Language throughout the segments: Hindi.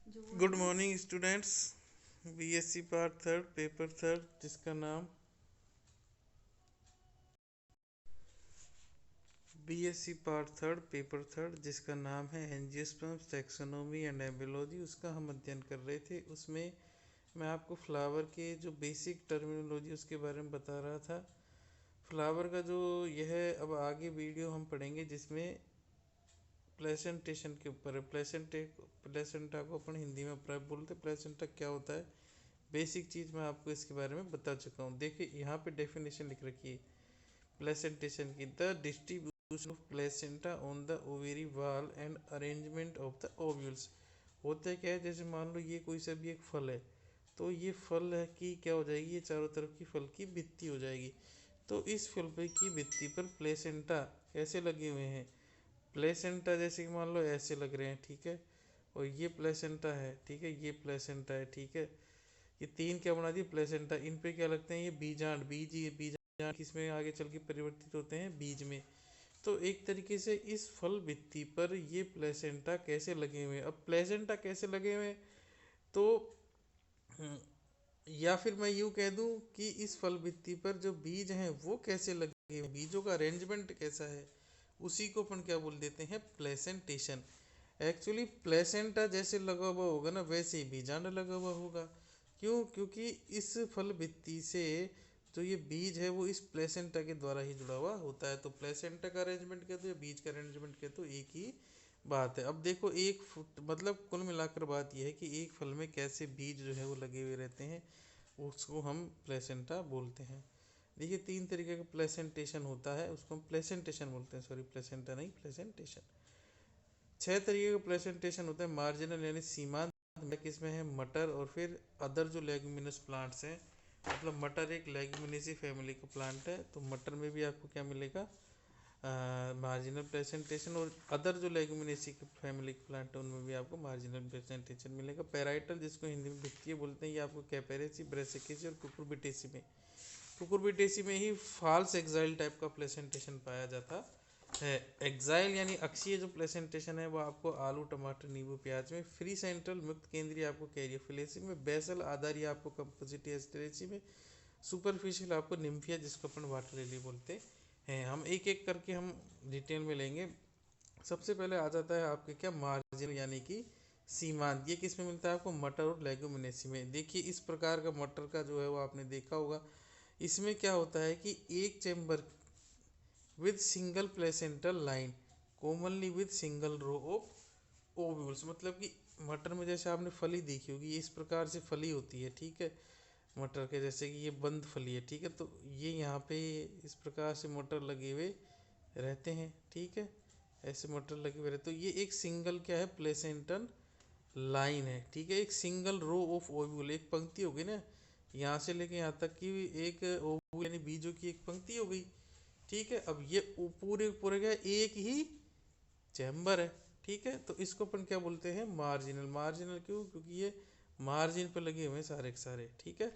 Good morning students. BSc part third paper third जिसका नाम BSc part third paper third जिसका नाम है एंजियोस्पर्म्स टैक्सोनॉमी एंड एम्ब्रियोलॉजी, उसका हम अध्ययन कर रहे थे। उसमें मैं आपको फ्लावर के जो बेसिक टर्मिनोलॉजी उसके बारे में बता रहा था। फ्लावर का जो यह अब आगे वीडियो हम पढ़ेंगे जिसमें प्लेसेंटेशन के ऊपर है। प्लेसेंटा को अपन हिंदी में प्रेप बोलते हैं। प्लेसेंटा क्या होता है, बेसिक चीज़ मैं आपको इसके बारे में बता चुका हूँ। देखिए यहाँ पे डेफिनेशन लिख रखी है प्लेसेंटेशन की, the distribution of placenta on the ovary wall and arrangement of the ovules. होता है क्या है, जैसे मान लो ये कोई सा भी एक फल है, तो ये फल है कि क्या हो जाएगी, ये चारों तरफ की फल की भित्ति हो जाएगी। तो इस फल पे की भित्ति पर प्लेसेंटा कैसे लगे हुए हैं, प्लेसेंटा जैसे कि मान लो ऐसे लग रहे हैं, ठीक है। और ये प्लेसेंटा है, ठीक है, ये प्लेसेंटा है, ठीक है। ये तीन क्या बना दिए, प्लेसेंटा। इन पे क्या लगते हैं, ये बीजांड, बीज, ये बीजांड किसमें आगे चल के परिवर्तित होते हैं, बीज में। तो एक तरीके से इस फल भित्ति पर ये प्लेसेंटा कैसे लगे हुए हैं। अब प्लेसेंटा कैसे लगे हुए हैं, तो या फिर मैं यूँ कह दूं कि इस फल भित्ति पर जो बीज हैं वो कैसे लगे हुए हैं, बीजों का अरेंजमेंट कैसा है, उसी को अपन क्या बोल देते हैं, प्लेसेंटेशन। एक्चुअली प्लेसेंटा जैसे लगा हुआ होगा ना, वैसे ही बीजांड लगा हुआ होगा। क्यों, क्योंकि इस फल भित्ति से जो ये बीज है वो इस प्लेसेंटा के द्वारा ही जुड़ा हुआ होता है। तो प्लेसेंटा का अरेंजमेंट कहते हो या बीज का अरेंजमेंट कहते हो, एक ही बात है। अब देखो एक फुट मतलब कुल मिलाकर बात यह है कि एक फल में कैसे बीज जो है वो लगे हुए रहते हैं, उसको हम प्लेसेंटा बोलते हैं। देखिए तीन तरीके का प्लेसेंटेशन होता है, उसको हम प्लेसेंटेशन बोलते हैं, सॉरी प्लेसेंटा नहीं, प्लेसेंटेशन। छह तरीके का प्लेसेंटेशन होता है। मार्जिनल यानी सीमांत, किसमें है मटर, और फिर अदर जो लेग्यूमिनस प्लांट्स हैं, मतलब मटर एक लेग्यूमिनेसी फैमिली का प्लांट है, तो मटर में भी आपको क्या मिलेगा, मार्जिनल प्रेजेंटेशन। और अदर जो लेग्यूमिनेसी फैमिली के प्लांट है उनमें भी आपको मार्जिनल प्रेजेंटेशन मिलेगा। पैराइटल जिसको हिंदी में भित्तीय बोलते हैं, ये आपको कैपेरेसी, ब्रेसिकेसी और कुकुरबिटेसी में ही फॉल्स एक्साइल टाइप का प्रेजेंटेशन पाया जाता है। एक्साइल यानी अक्षीय जो प्रेजेंटेशन है वो आपको आलू, टमाटर, नींबू, प्याज में। फ्री सेंट्रल मुक्त केंद्रीय आपको कैरियोफिलेसी में। बेसल आधारी आपको कंपोजिटी एस्टेरेसी में। सुपरफिशियल आपको निम्फिया जिसको अपन वाटर लिली बोलते हैं। हम एक एक करके हम डिटेल में लेंगे। सबसे पहले आ जाता है आपके क्या, मार्जिन यानी कि सीमांत। ये किस में मिलता है आपको, मटर और लेग्यूमिनेसी में। देखिए इस प्रकार का मटर का जो है वो आपने देखा होगा। इसमें क्या होता है कि एक chamber with single placental line commonly with single row of ovules. मतलब कि मटर में जैसे आपने फली देखी होगी, ये इस प्रकार से फली होती है, ठीक है, मटर के जैसे कि ये बंद फली है, ठीक है। तो ये यहाँ पे इस प्रकार से मटर लगे हुए रहते हैं, ठीक है, ऐसे मटर लगे हुए रहते। तो ये एक सिंगल क्या है, प्लेसेंटल लाइन है, ठीक है। एक सिंगल रो ऑफ ओव्यूल, एक पंक्ति होगी ना, यहाँ से लेके यहाँ तक की एक ओव्यूल यानी बीजों की एक पंक्ति हो गई, ठीक है। अब ये पूरे पूरे का एक ही चैम्बर है, ठीक है। तो इसको अपन क्या बोलते हैं, मार्जिनल। मार्जिनल क्यों, क्योंकि ये मार्जिन पे लगे हुए हैं सारे के सारे, ठीक है।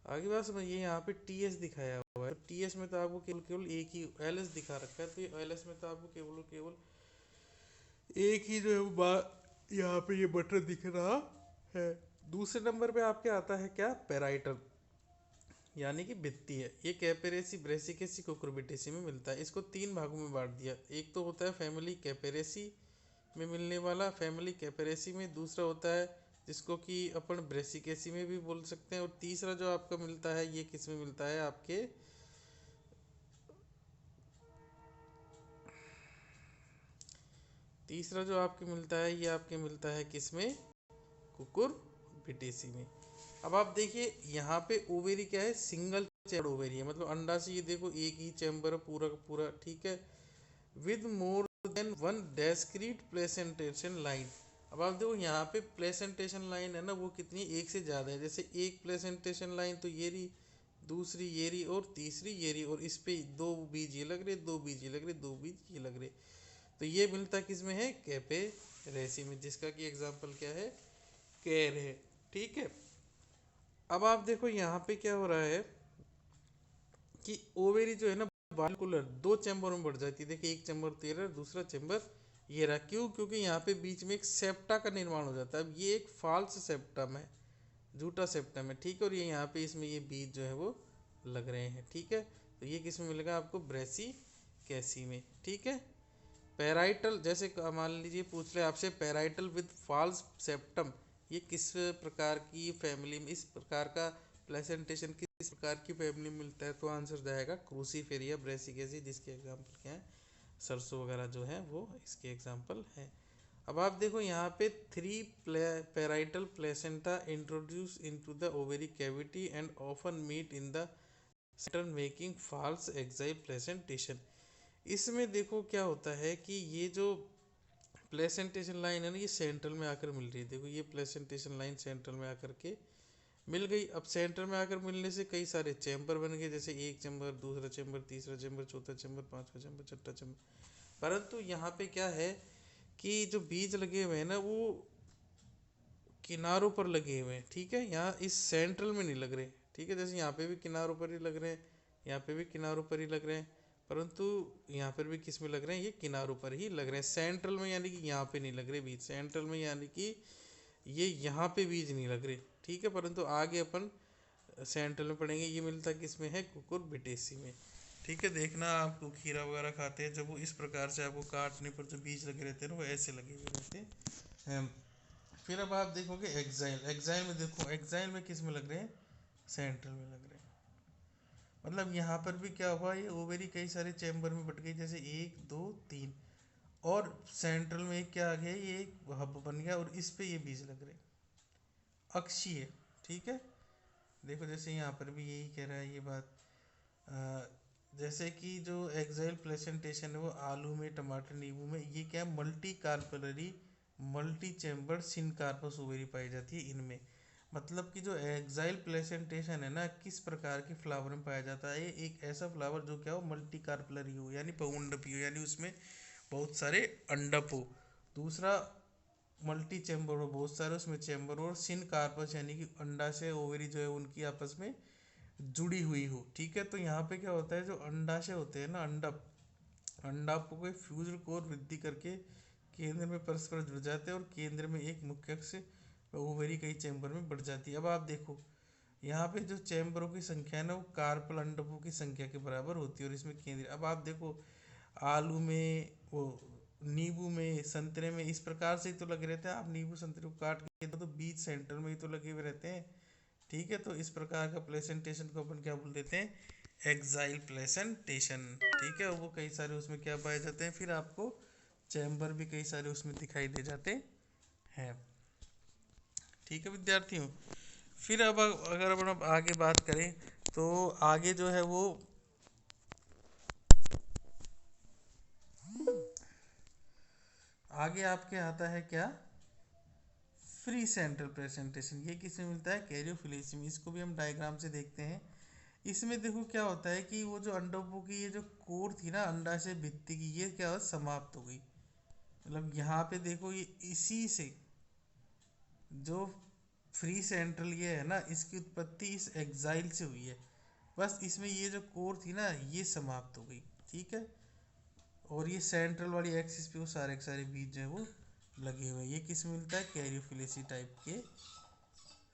आगे बात समझिए, यहाँ पे टी एस दिखाया हुआ है। टी एस में तो आपको केवल केवल एक ही एल एस दिखा रखा है, तो ये एल एस में तो आपको केवल केवल एक ही जो है यहाँ पे ये बटन दिख रहा है। दूसरे नंबर पे आपके आता है क्या, पेराइटल यानी कि भित्ति है। ये कैपेरेसी, ब्रेसिकेसी, कुकुरबिटेसी में मिलता है। इसको तीन भागों में बांट दिया। एक तो होता है फैमिली कैपेरेसी में मिलने वाला, फैमिली कैपेरेसी में। दूसरा होता है जिसको कि अपन ब्रेसिकेसी में भी बोल सकते हैं। और तीसरा जो आपका मिलता है, ये किस में मिलता है आपके, तीसरा जो आपके मिलता है ये आपके मिलता है किस में, कुकुरबिटेसी में। अब आप देखिए यहाँ पे ओवेरी क्या है, सिंगल चैम्बर ओवेरी है, मतलब अंडा से ये देखो एक ही चैम्बर है पूरा का पूरा, ठीक है, with more than one discrete placentation line. अब आप देखो यहाँ पे प्लेसेंटेशन लाइन है ना, वो कितनी, एक से ज़्यादा है। जैसे एक प्लेसेंटेशन लाइन तो ये रही, दूसरी ये रही, और तीसरी ये रही, और इस पे दो बीज ये लग रहे, दो बीज ये लग रहे, दो बीज ये लग रहे। तो ये मिलता किस में है, कैपे रेसी में, जिसका कि एग्जाम्पल क्या है, कैर है, ठीक है। अब आप देखो यहाँ पे क्या हो रहा है कि ओवेरी जो है ना बाइकुलर दो चैम्बर में बढ़ जाती है। देखिए एक चैम्बर तो ये रहा, दूसरा चैम्बर ये रहा, क्यों? क्योंकि यहाँ पे बीच में एक सेप्टा का निर्माण हो जाता है। अब ये एक फाल्स सेप्टम है, झूठा सेप्टम है, ठीक है। और ये यहाँ पे इसमें ये बीज जो है वो लग रहे हैं, ठीक है। तो ये किस में मिलेगा आपको? ब्रेसी कैसी में, ठीक है। पैराइटल, जैसे मान लीजिए पूछ ले आपसे पैराइटल विद फॉल्स सेप्टम, ये किस प्रकार की फैमिली में, इस प्रकार का प्लेसेंटेशन किस प्रकार की फैमिली में मिलता है? तो आंसर जाएगा क्रूसीफेरिया ब्रेसिकेसी, जिसके एग्जाम्पल क्या है? सरसों वगैरह जो है वो इसके एग्जाम्पल हैं। अब आप देखो यहाँ पे 3 parietal placenta introduce into the ovary cavity and often meet in the centre making false axile placentation. इसमें देखो क्या होता है कि ये जो प्लेसेंटेशन लाइन है ना, ये सेंट्रल में आकर मिल रही है। देखो ये प्लेसेंटेशन लाइन सेंट्रल में आकर के मिल गई। अब सेंटर में आकर मिलने से कई सारे चैम्बर बन गए, जैसे एक चैम्बर, दूसरा चैम्बर, तीसरा चैम्बर, चौथा चैम्बर, पांचवा चैम्बर, छठा चैम्बर। परंतु यहाँ पे क्या है कि जो बीज लगे हुए हैं ना, वो किनारों पर लगे हुए हैं, ठीक है। यहाँ इस सेंट्रल में नहीं लग रहे, ठीक है। जैसे यहाँ पे भी किनारों पर ही लग रहे हैं, यहाँ पे भी किनारों पर ही लग रहे हैं, परंतु यहाँ पर भी किस में लग रहे हैं? ये किनारों पर ही लग रहे हैं, सेंट्रल में, यानी कि यहाँ पे नहीं लग रहे बीज सेंट्रल में, यानी कि ये यहाँ पे बीज नहीं लग रहे, ठीक है। परंतु आगे अपन सेंट्रल में पढ़ेंगे। ये मिलता किस में है? कुकुरबिटेसी में, ठीक है। देखना आपको खीरा वगैरह खाते हैं, जब वो इस प्रकार से आपको काटने पर जो बीज लगे रहते हैं ना, वो ऐसे लगे हुए रहते हैं। फिर अब आप देखोगे एक्साइल, एक्साइल में देखो, एक्साइल में किस में लग रहे हैं? सेंट्रल में लग रहे हैं। मतलब यहाँ पर भी क्या हुआ, ये ओवेरी कई सारे चैम्बर में बट गई, जैसे 1 2 3, और सेंट्रल में एक क्या आ गया? ये एक हब बन गया, और इस पे ये बीज लग रहे हैं अक्षीय, ठीक है। देखो जैसे यहाँ पर भी यही कह रहा है ये बात। जैसे कि जो एक्साइल प्लेसेंटेशन है वो आलू में, टमाटर, नींबू में, ये क्या है? Multi carpellary multi chamber syncarpous ovary पाई जाती है इनमें। मतलब कि जो एक्साइल प्लेसेंटेशन है ना, किस प्रकार के फ्लावर में पाया जाता है? एक ऐसा फ्लावर जो क्या हो? मल्टी कार्पलरी हो, यानी बहुअंडपी हो, यानी उसमें बहुत सारे अंडप हो। दूसरा, मल्टी चैम्बर हो, बहुत सारे उसमें चैम्बर हो, और सिन कार्पस यानी कि अंडाशय ओवरी जो है उनकी आपस में जुड़ी हुई हो, ठीक है। तो यहाँ पे क्या होता है? जो अंडाशय होते हैं ना, अंडप, अंडाप को फ्यूजन कोर वृद्धि करके केंद्र में परस्पर जुड़ जाते हैं, और केंद्र में एक मुख्य अक्ष ओवरी कई चैम्बर में बढ़ जाती है। अब आप देखो यहाँ पे जो चैम्बरों की संख्या है ना, वो कार्पल अंडकों की संख्या के बराबर होती है, और इसमें केंद्र। अब आप देखो आलू में, वो नींबू में, संतरे में, इस प्रकार से ही तो लगे रहते हैं। आप नींबू संतरे को काट के तो बीज सेंटर में ही तो लगे हुए रहते हैं, ठीक है। तो इस प्रकार का प्लेसेंटेशन को अपन क्या बोल देते हैं? एक्साइल प्लेसेंटेशन, ठीक है। वो कई सारे उसमें क्या पाए जाते हैं? फिर आपको चैम्बर भी कई सारे उसमें दिखाई दे जाते हैं, ठीक है विद्यार्थियों। फिर अब अगर अपन अब आगे बात करें, तो आगे जो है वो आगे आपके आता है क्या? Free central presentation. ये किसमें मिलता है? कैरियोफिलेसी में। इसको भी हम डायग्राम से देखते हैं। इसमें देखो क्या होता है कि वो जो अंडों की ये जो कोर थी ना, अंडाशय भित्ति की, ये क्या हो? समाप्त हो गई। मतलब यहाँ पे देखो, ये इसी से जो फ्री सेंट्रल ये है ना, इसकी उत्पत्ति इस एक्साइल से हुई है। बस इसमें ये जो कोर थी ना, ये समाप्त हो गई, ठीक है। और ये सेंट्रल वाली एक्सिस पे वो सारे के सारे बीज जो है वो लगे हुए हैं। ये किस में मिलता है? कैरियोफिलेसी टाइप के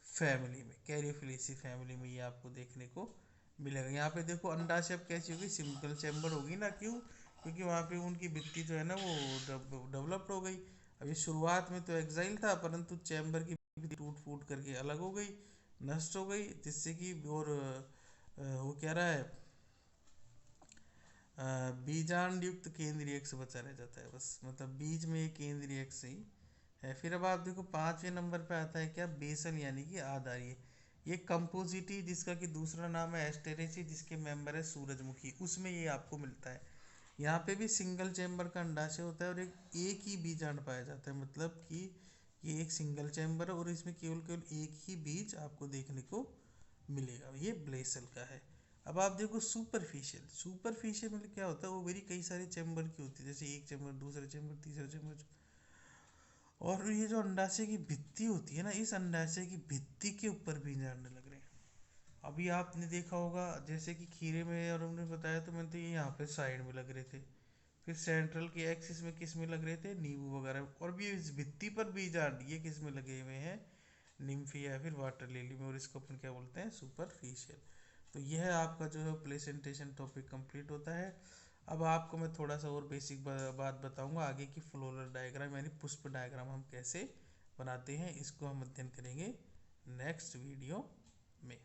फैमिली में, कैरियोफिलेसी फैमिली में ये आपको देखने को मिलेगा। यहाँ पे देखो अंडाशय अब कैसी होगी? सिंगल चैम्बर होगी ना, क्यों? क्योंकि वहाँ पे उनकी भित्ति जो है ना वो डेवलप्ड हो गई। अभी शुरुआत में तो एक्साइल था, परंतु चैम्बर की भित्ति टूट फूट करके अलग हो गई, नष्ट हो गई, जिससे कि और वो कह रहा है बीजांड युक्त केंद्रीय अक्ष बचा रह जाता है बस। मतलब बीज में एक केंद्रीय अक्ष ही है। फिर अब आप देखो 5वें नंबर पे आता है क्या? बेसल यानी कि आधारी। ये कंपोजिटी, जिसका कि दूसरा नाम है एस्टेरेसी, जिसके मेंबर है सूरजमुखी, उसमें ये आपको मिलता है। यहाँ पे भी सिंगल चैम्बर का अंडाशय होता है, और एक ही बीजांड पाया जाता है। मतलब कि ये एक सिंगल चैम्बर है, और इसमें केवल केवल एक ही बीज आपको देखने को मिलेगा। ये ब्लेसल का है। अब आप देखो सुपरफिशियल, सुपरफिशियल मतलब क्या होता है? वो वेरी कई सारे चैम्बर की होती है, जैसे एक चैम्बर, दूसरा चैम्बर, तीसरा चैम्बर। और ये जो अंडाशय की भित्ति होती है ना, इस अंडाशय की भित्ति के ऊपर भी जानने लग रहे हैं। अभी आपने देखा होगा जैसे कि खीरे में, और हमने बताया तो मैंने तो ये यहाँ पे साइड में लग रहे थे, फिर सेंट्रल के एक्सिस में किस में लग रहे थे, नींबू वगैरह, और भी इस भित्ति पर बीज ये किस में लगे हुए हैं, निम्फी या फिर वाटर लिली में, और इसको अपन क्या बोलते हैं, सुपरफिशियल। तो यह आपका जो है प्लेसेंटेशन टॉपिक कंप्लीट होता है। अब आपको मैं थोड़ा सा और बेसिक बात बताऊंगा आगे की, फ्लोरल डायग्राम यानी पुष्प डायग्राम हम कैसे बनाते हैं, इसको हम अध्ययन करेंगे नेक्स्ट वीडियो में।